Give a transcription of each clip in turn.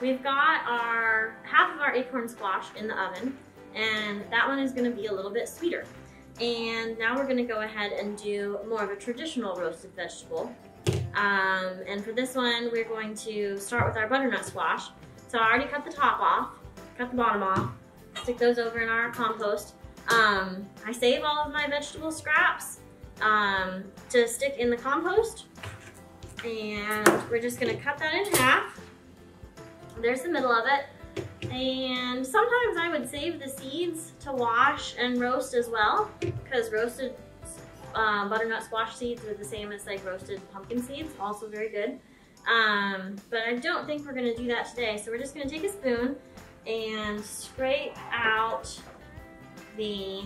we've got half of our acorn squash in the oven, and that one is going to be a little bit sweeter. And now we're going to go ahead and do more of a traditional roasted vegetable. And for this one, we're going to start with our butternut squash. So I already cut the top off, cut the bottom off, stick those over in our compost. I save all of my vegetable scraps to stick in the compost. And we're just going to cut that in half. There's the middle of it. And sometimes I would save the seeds to wash and roast as well, because roasted butternut squash seeds are the same as like roasted pumpkin seeds, also very good. But I don't think we're going to do that today, so we're just going to take a spoon and scrape out the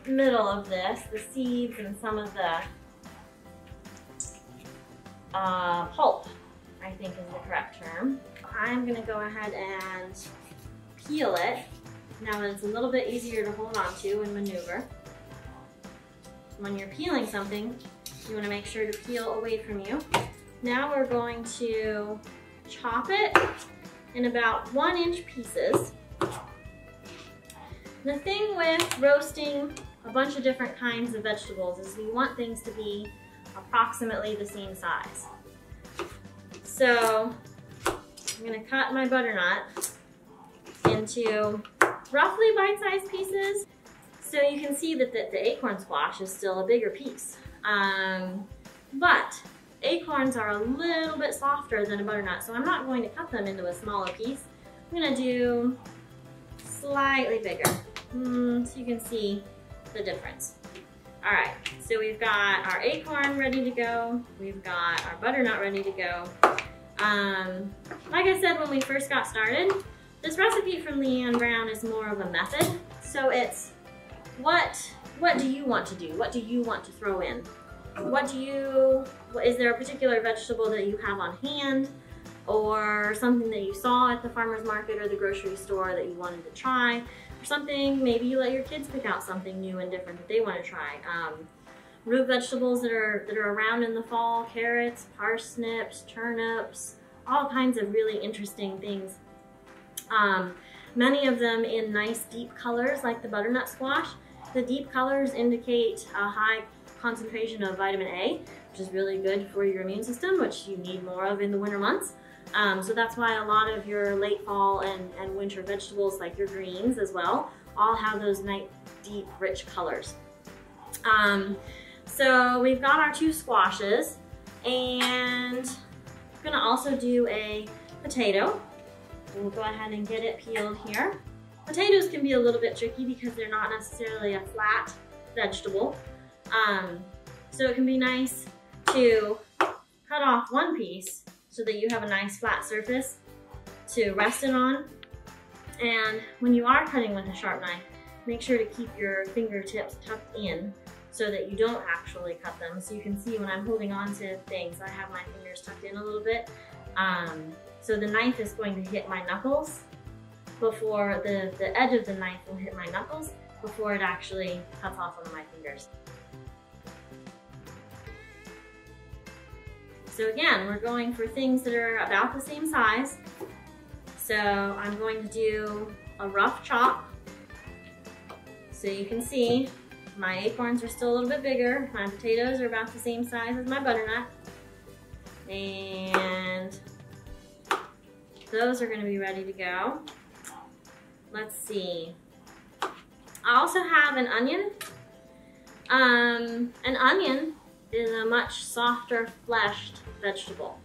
middle of this, the seeds and some of the pulp, I think is the correct term. I'm going to go ahead and peel it. Now that it's a little bit easier to hold on to and maneuver. When you're peeling something, you want to make sure to peel away from you. Now we're going to chop it in about 1-inch pieces. The thing with roasting a bunch of different kinds of vegetables is you want things to be approximately the same size. So I'm going to cut my butternut into roughly bite-sized pieces. So you can see that the acorn squash is still a bigger piece. But acorns are a little bit softer than a butternut, so I'm not going to cut them into a smaller piece. I'm going to do slightly bigger, so you can see the difference. All right, so we've got our acorn ready to go. We've got our butternut ready to go. Like I said when we first got started, this recipe from Leanne Brown is more of a method. So it's what do you want to do? What do you want to throw in? Is there a particular vegetable that you have on hand, or something that you saw at the farmer's market or the grocery store that you wanted to try, or something, maybe you let your kids pick out something new and different that they want to try. Root vegetables that are around in the fall, carrots, parsnips, turnips, all kinds of really interesting things. Many of them in nice deep colors like the butternut squash. The deep colors indicate a high concentration of vitamin A, which is really good for your immune system, which you need more of in the winter months. So that's why a lot of your late fall and winter vegetables, like your greens as well, all have those nice deep rich colors. So we've got our 2 squashes, and I'm gonna also do a potato. We'll go ahead and get it peeled here. Potatoes can be a little bit tricky because they're not necessarily a flat vegetable. So it can be nice to cut off one piece so that you have a nice flat surface to rest it on. And when you are cutting with a sharp knife, make sure to keep your fingertips tucked in so that you don't actually cut them. So you can see when I'm holding on to things, I have my fingers tucked in a little bit. So the knife is going to hit my knuckles before the edge of the knife will hit my knuckles before it actually cuts off one of my fingers. So again, we're going for things that are about the same size. So I'm going to do a rough chop. So you can see my acorns are still a little bit bigger. My potatoes are about the same size as my butternut. And those are going to be ready to go. Let's see. I also have an onion. An onion is a much softer fleshed vegetable.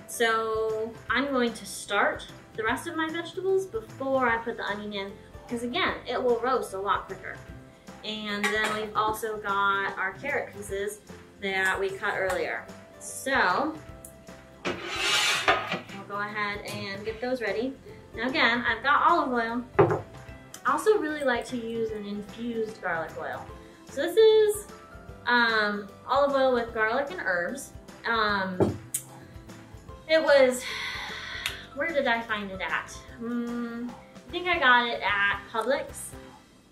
So I'm going to start the rest of my vegetables before I put the onion in, because again, it will roast a lot quicker. And then we've also got our carrot pieces that we cut earlier. So I'll go ahead and get those ready. Now again, I've got olive oil. I also really like to use an infused garlic oil. So this is olive oil with garlic and herbs. It was, where did I find it at? I think I got it at Publix,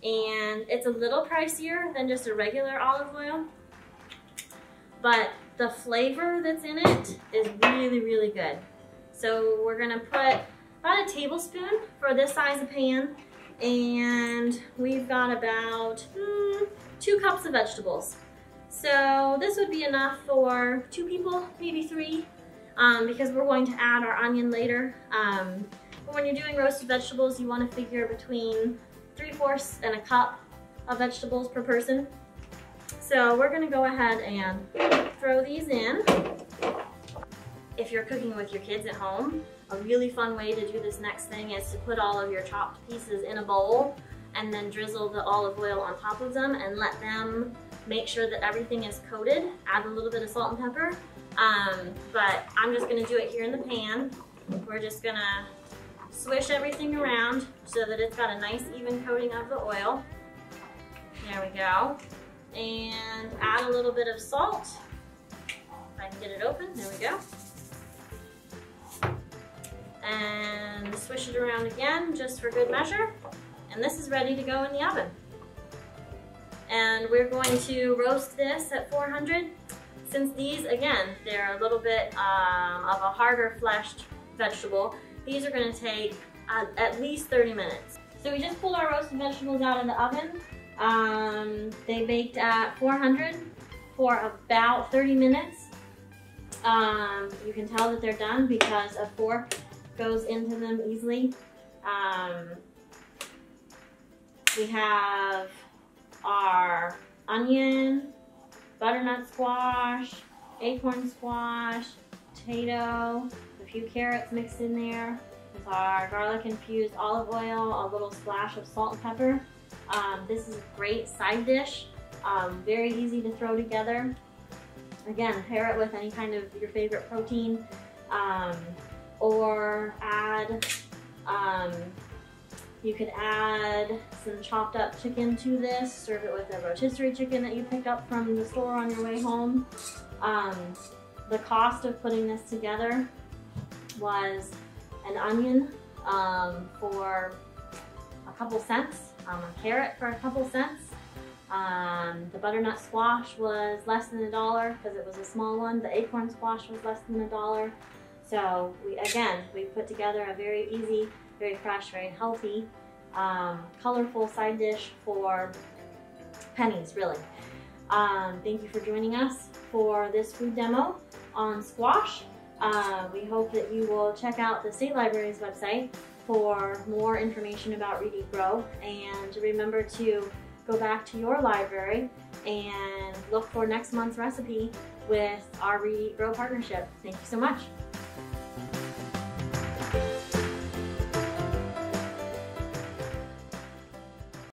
and it's a little pricier than just a regular olive oil, but the flavor that's in it is really, really good. So we're gonna put about a tablespoon for this size of pan, and we've got about 2 cups of vegetables. So this would be enough for 2 people, maybe 3, because we're going to add our onion later. But when you're doing roasted vegetables, you want to figure between 3/4 and a cup of vegetables per person. So we're gonna go ahead and throw these in. If you're cooking with your kids at home, a really fun way to do this next thing is to put all of your chopped pieces in a bowl and then drizzle the olive oil on top of them and let them make sure that everything is coated. Add a little bit of salt and pepper. But I'm just gonna do it here in the pan. We're just gonna swish everything around so that it's got a nice even coating of the oil. There we go. And add a little bit of salt. If I can get it open, there we go. And swish it around again just for good measure. And this is ready to go in the oven. And we're going to roast this at 400. Since these, again, they're a little bit of a harder fleshed vegetable, these are going to take at least 30 minutes. So we just pulled our roasted vegetables out of the oven. They baked at 400 for about 30 minutes. You can tell that they're done because a fork goes into them easily. We have our onion, butternut squash, acorn squash, potato, a few carrots mixed in there with our garlic infused olive oil, a little splash of salt and pepper. This is a great side dish, very easy to throw together. Again, pair it with any kind of your favorite protein, or add, you could add some chopped up chicken to this, serve it with a rotisserie chicken that you pick up from the store on your way home. The cost of putting this together was an onion for a couple cents, a carrot for a couple cents. The butternut squash was less than $1 because it was a small one. The acorn squash was less than $1. So we put together a very easy, very fresh, very healthy, colorful side dish for pennies, really. Thank you for joining us for this food demo on squash. We hope that you will check out the State Library's website for more information about Read, Eat, Grow, and remember to go back to your library and look for next month's recipe with our Read, Eat, Grow partnership. Thank you so much.